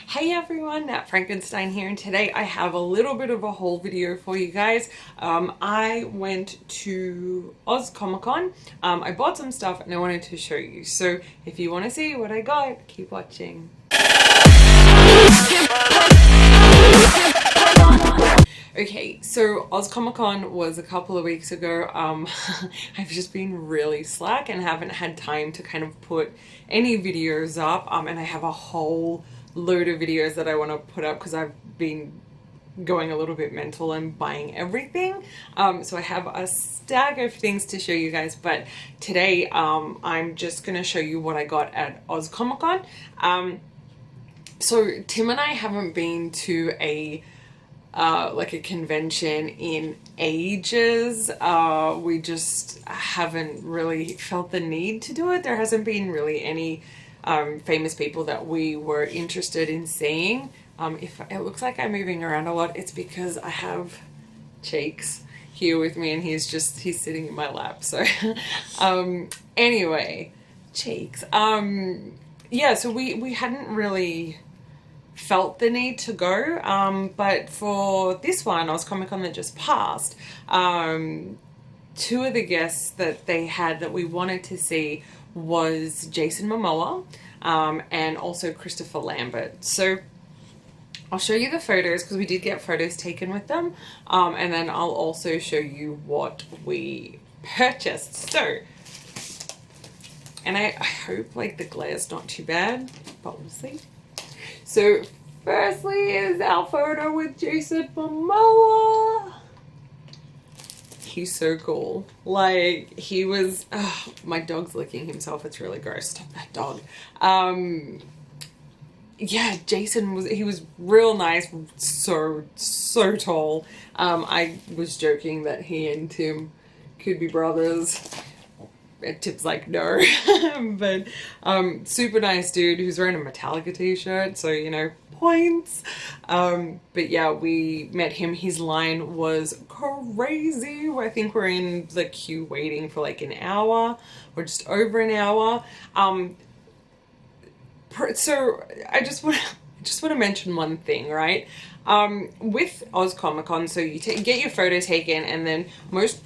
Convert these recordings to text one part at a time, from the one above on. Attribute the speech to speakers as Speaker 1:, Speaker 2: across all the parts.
Speaker 1: Hey everyone, Nat Frankenstein here, and today I have a little bit of a haul video for you guys. I went to Oz Comic Con. I bought some stuff and I wanted to show you. So if you want to see what I got, keep watching. Okay, so Oz Comic Con was a couple of weeks ago. I've just been really slack and haven't had time to kind of put any videos up. And I have a whole load of videos that I want to put up because I've been going a little bit mental and buying everything. So I have a stack of things to show you guys, but today I'm just going to show you what I got at Oz Comic Con. So Tim and I haven't been to a convention in ages. We just haven't really felt the need to do it. There hasn't been really any famous people that we were interested in seeing. If it looks like I'm moving around a lot, it's because I have Cheeks here with me and he's sitting in my lap. So anyway, Cheeks. Yeah, so we hadn't really felt the need to go, but for this one, Oz Comic Con that just passed, two of the guests that they had that we wanted to see was Jason Momoa and also Christopher Lambert. So I'll show you the photos because we did get photos taken with them, and then I'll also show you what we purchased. So, and I hope like the glare's not too bad, but we'll see. So firstly is our photo with Jason Momoa. He's so cool. Like, he was, my dog's licking himself. It's really gross. Stop that dog. Yeah, Jason was real nice. So tall. I was joking that he and Tim could be brothers. Tip's like, no. But super nice dude who's wearing a Metallica t-shirt, so you know, points. But yeah, we met him. His line was crazy. I think we're in the queue waiting for like an hour or just over an hour. So I just want to mention one thing, right? With Oz Comic Con, so you get your photo taken, and then most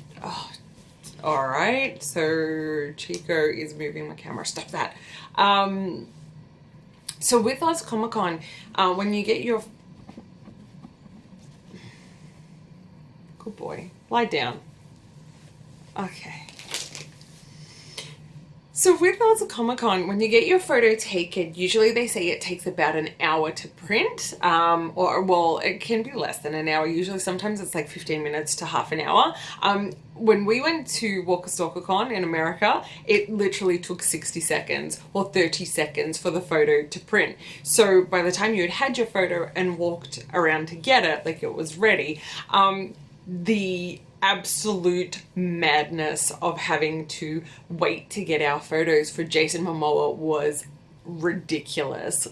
Speaker 1: alright, so Chico is moving my camera. Stop that. So with Oz Comic Con, when you get your... Good boy. Lie down. Okay. So with Oz Comic Con, when you get your photo taken, usually they say it takes about an hour to print, or well, it can be less than an hour. Usually, sometimes it's like 15 minutes to half an hour. When we went to Walker Stalker Con in America, it literally took 60 seconds or 30 seconds for the photo to print. So by the time you had your photo and walked around to get it, like it was ready, the absolute madness of having to wait to get our photos for Jason Momoa was ridiculous.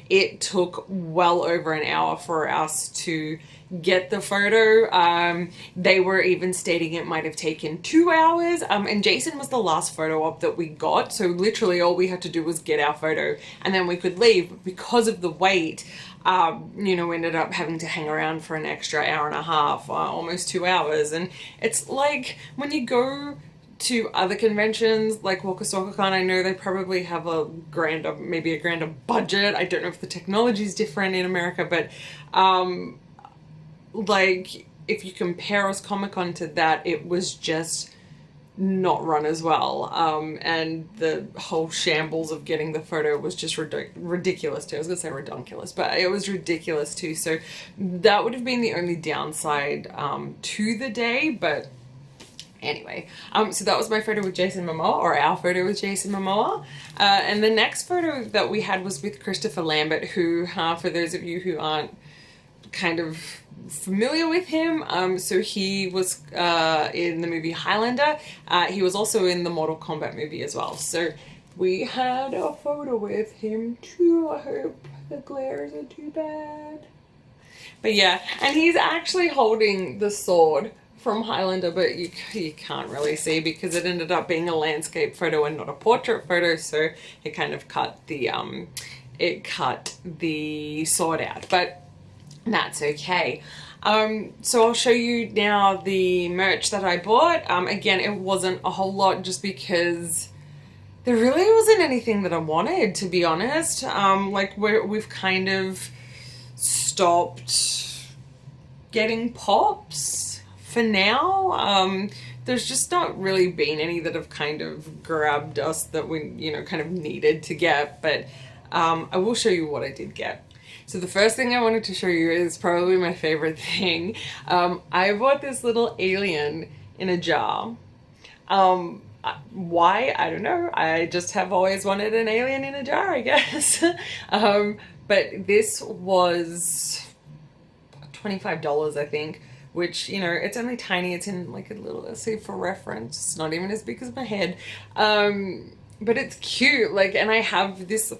Speaker 1: It took well over an hour for us to get the photo. They were even stating it might have taken 2 hours, and Jason was the last photo op that we got, so literally all we had to do was get our photo and then we could leave. But because of the wait, you know, we ended up having to hang around for an extra hour and a half, almost 2 hours. And it's like when you go to other conventions like Walker Stalker Con, I know they probably have maybe a grander budget. I don't know if the technology is different in America, but like if you compare Oz Comic Con to that, it was just not run as well, and the whole shambles of getting the photo was just ridiculous too. I was gonna say redonkulous, but it was ridiculous too. So that would have been the only downside to the day. But anyway, so that was my photo with Jason Momoa, or our photo with Jason Momoa. And the next photo that we had was with Christopher Lambert, who, for those of you who aren't kind of familiar with him, so he was in the movie Highlander. He was also in the Mortal Kombat movie as well. So we had a photo with him too. I hope the glare isn't too bad. But yeah, and he's actually holding the sword from Highlander, but you can't really see because it ended up being a landscape photo and not a portrait photo, so it kind of cut the it cut the sword out, but that's okay. So I'll show you now the merch that I bought. Again, it wasn't a whole lot just because there really wasn't anything that I wanted, to be honest. Like we've kind of stopped getting pops for now. There's just not really been any that have kind of grabbed us that we, you know, kind of needed to get, but I will show you what I did get. So the first thing I wanted to show you is probably my favorite thing. I bought this little alien in a jar. Why? I don't know. I just have always wanted an alien in a jar, I guess. But this was $25, I think, which, you know, it's only tiny. It's in like a little, let's see, for reference, it's not even as big as my head. But it's cute, like, and I have this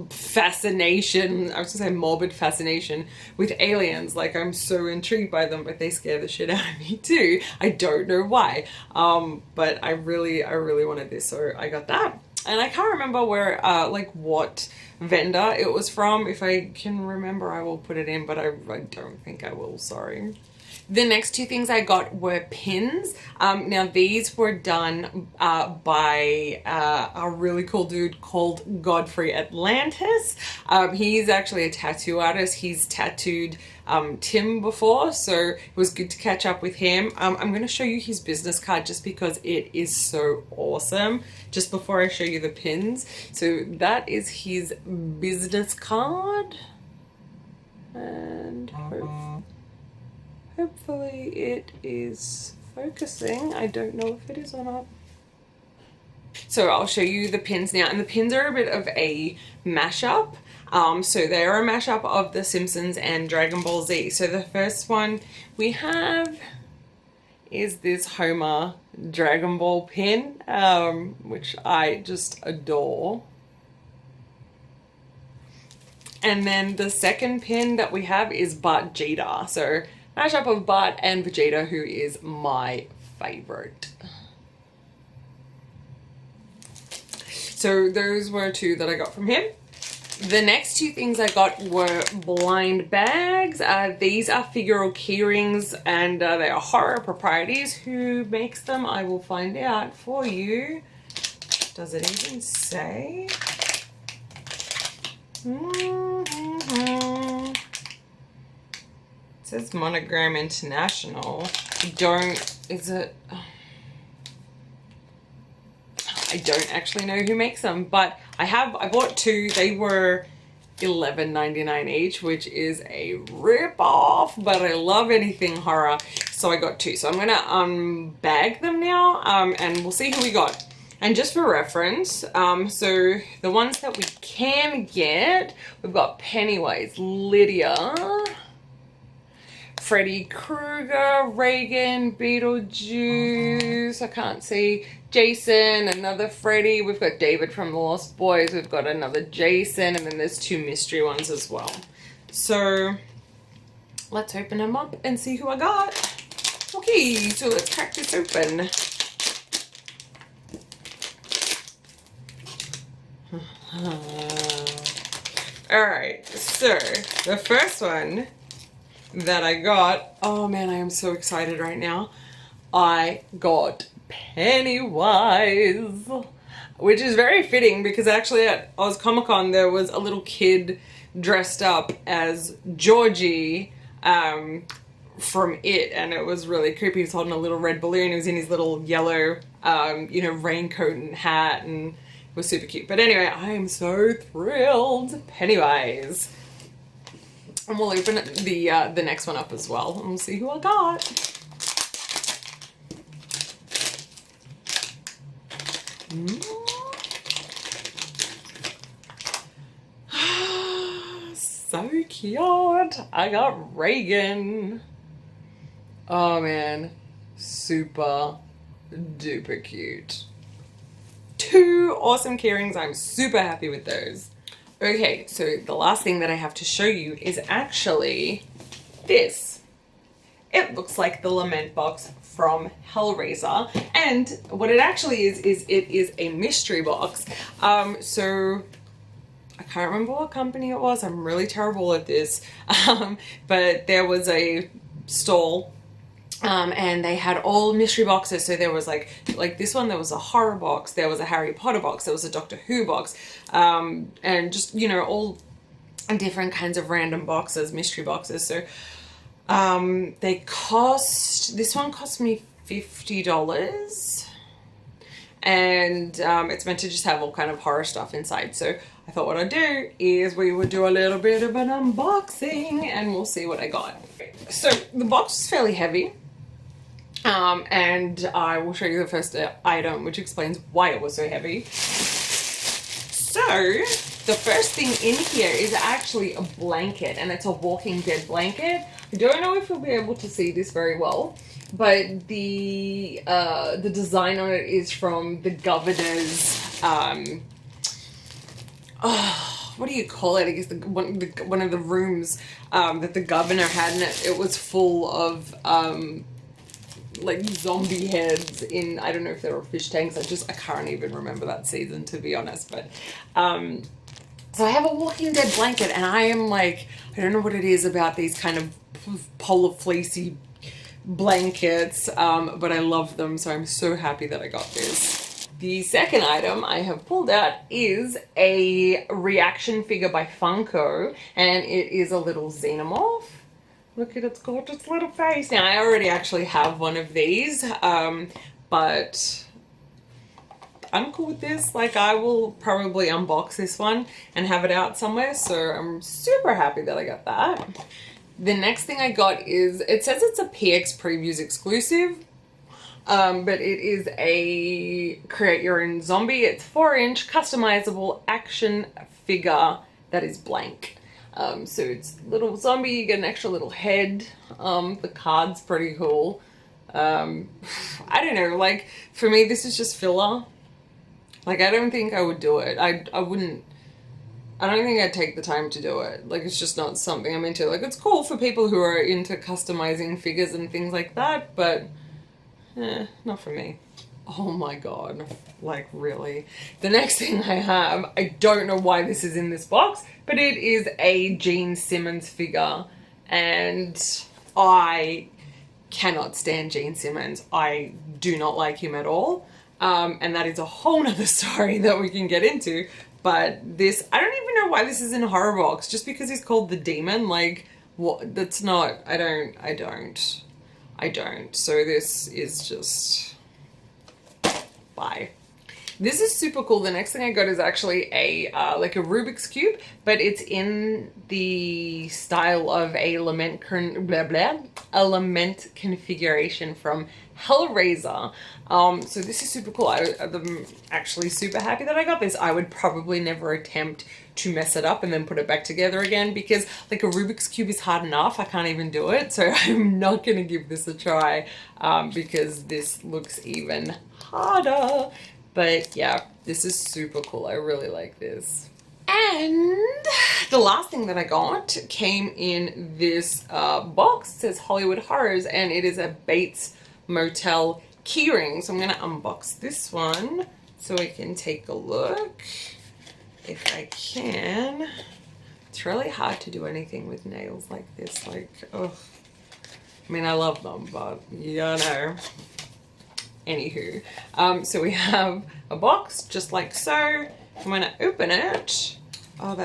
Speaker 1: fascination, I was gonna say morbid fascination with aliens. Like, I'm so intrigued by them, but they scare the shit out of me too. I don't know why. But I really wanted this, so I got that. And I can't remember where, like what vendor it was from. If I can remember, I will put it in, but I don't think I will, sorry. The next two things I got were pins. Now these were done by a really cool dude called Godfrey Atlantis. He's actually a tattoo artist. He's tattooed Tim before, so it was good to catch up with him. I'm going to show you his business card just because it is so awesome, just before I show you the pins. So that is his business card, and hopefully it is focusing. I don't know if it is or not. So I'll show you the pins now, and the pins are a bit of a mashup. So they are a mashup of The Simpsons and Dragon Ball Z. So the first one we have is this Homer Dragon Ball pin, which I just adore. And then the second pin that we have is Bart Jeter. So mashup of Bart and Vegeta, who is my favorite. So those were two that I got from him. The next two things I got were blind bags. These are figural keyrings, and they are horror proprieties. Who makes them? I will find out for you. Does it even say? It says Monogram International. I don't actually know who makes them, but I bought two. They were $11.99 each, which is a rip-off, but I love anything horror, so I got two. So I'm gonna unbag them now, and we'll see who we got. And just for reference, so the ones that we can get, we've got Pennywise, Lydia, Freddy Krueger, Reagan, Beetlejuice, I can't see, Jason, another Freddy, we've got David from The Lost Boys, we've got another Jason, and then there's two mystery ones as well. So let's open them up and see who I got. Okay, so let's crack this open. Alright, so the first one that I got, oh man, I am so excited right now. I got Pennywise, which is very fitting because actually at Oz Comic Con there was a little kid dressed up as Georgie from It, and it was really creepy. He was holding a little red balloon. He was in his little yellow, you know, raincoat and hat, and it was super cute. But anyway, I am so thrilled. Pennywise. And we'll open the next one up as well, and we'll see who I got. So cute. I got Reagan. Oh man, super duper cute. Two awesome keyrings. I'm super happy with those. Okay, so the last thing that I have to show you is actually this. It looks like the Lament box from Hellraiser, and what it actually is it is a mystery box. So I can't remember what company it was. I'm really terrible at this. But there was a stall, and they had all mystery boxes. So there was like this one, there was a horror box, there was a Harry Potter box, there was a Doctor Who box, and just, you know, all different kinds of random boxes, mystery boxes. So this one cost me $50. And it's meant to just have all kind of horror stuff inside. So I thought what I'd do is we would do a little bit of an unboxing and we'll see what I got. So the box is fairly heavy. And I will show you the first item, which explains why it was so heavy. So the first thing in here is actually a blanket, and it's a Walking Dead blanket. I don't know if you'll be able to see this very well, but the design on it is from the governor's, what do you call it? I guess one of the rooms that the governor had, and it was full of like zombie heads in, I don't know if they were fish tanks. I can't even remember that season, to be honest. But so I have a Walking Dead blanket, and I am like, I don't know what it is about these kind of polar fleecy blankets, but I love them, so I'm so happy that I got this. The second item I have pulled out is a reaction figure by Funko, and it is a little xenomorph. Look at its gorgeous little face. Now, I already actually have one of these, but I'm cool with this. Like, I will probably unbox this one and have it out somewhere, so I'm super happy that I got that. The next thing I got is, it says it's a PX Previews exclusive, but it is a create your own zombie. It's 4-inch customizable action figure that is blank. So it's little zombie, you get an extra little head. The card's pretty cool. I don't know, like, for me, this is just filler. Like, I don't think I would do it. I don't think I'd take the time to do it. Like, it's just not something I'm into. Like, it's cool for people who are into customizing figures and things like that, but not for me. Oh my god, like, really. The next thing I have, I don't know why this is in this box, but it is a Gene Simmons figure, and I cannot stand Gene Simmons. I do not like him at all, and that is a whole nother story that we can get into. But this, I don't even know why this is in a horror box, just because he's called the Demon. Like, what? That's not, I don't. So this is just, bye. This is super cool. The next thing I got is actually a like a Rubik's Cube, but it's in the style of a lament configuration from Hellraiser. So this is super cool. I'm actually super happy that I got this. I would probably never attempt to mess it up and then put it back together again, because like a Rubik's Cube is hard enough. I can't even do it. So I'm not going to give this a try, because this looks even harder. But yeah, this is super cool. I really like this. And the last thing that I got came in this box. It says Hollywood Horrors, and it is a Bates Motel keyring. So I'm going to unbox this one so I can take a look if I can. It's really hard to do anything with nails like this. Like, oh, I mean, I love them, but you know. Anywho, so we have a box just like so. I'm going to open it. Oh,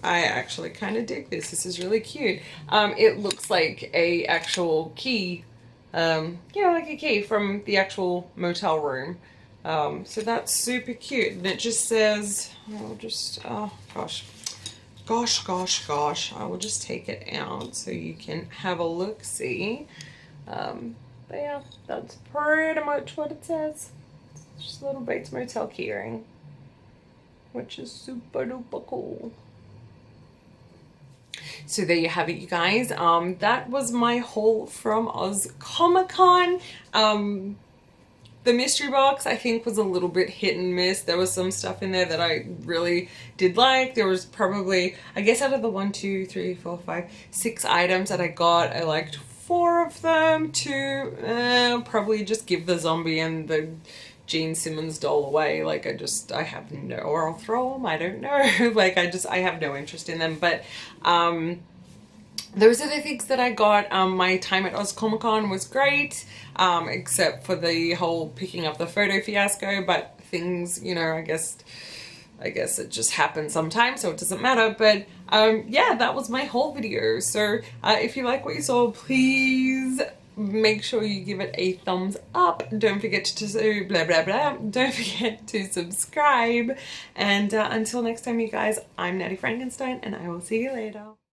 Speaker 1: I actually kind of dig this. This is really cute. It looks like a actual key. Yeah, like a key from the actual motel room. So that's super cute. And it just says, oh gosh. I will just take it out so you can have a look, see. But yeah, that's pretty much what it says. It's just a little Bates Motel keyring, which is super duper cool. So there you have it, you guys. That was my haul from Oz Comic Con. The mystery box, I think, was a little bit hit and miss. There was some stuff in there that I really did like. There was probably, I guess out of the 1, 2, 3, 4, 5, 6 items that I got, I liked 4 of them. 2, probably just give the zombie and the Gene Simmons doll away. Like I have no, or I'll throw them, I don't know. Like I have no interest in them. But those are the things that I got. My time at Oz Comic Con was great, except for the whole picking up the photo fiasco, but things, you know, I guess it just happens sometimes, so it doesn't matter. But yeah, that was my whole video. So if you like what you saw, please make sure you give it a thumbs up. Don't forget to blah blah blah. Don't forget to subscribe. And until next time, you guys, I'm Nattie Frankenstein, and I will see you later.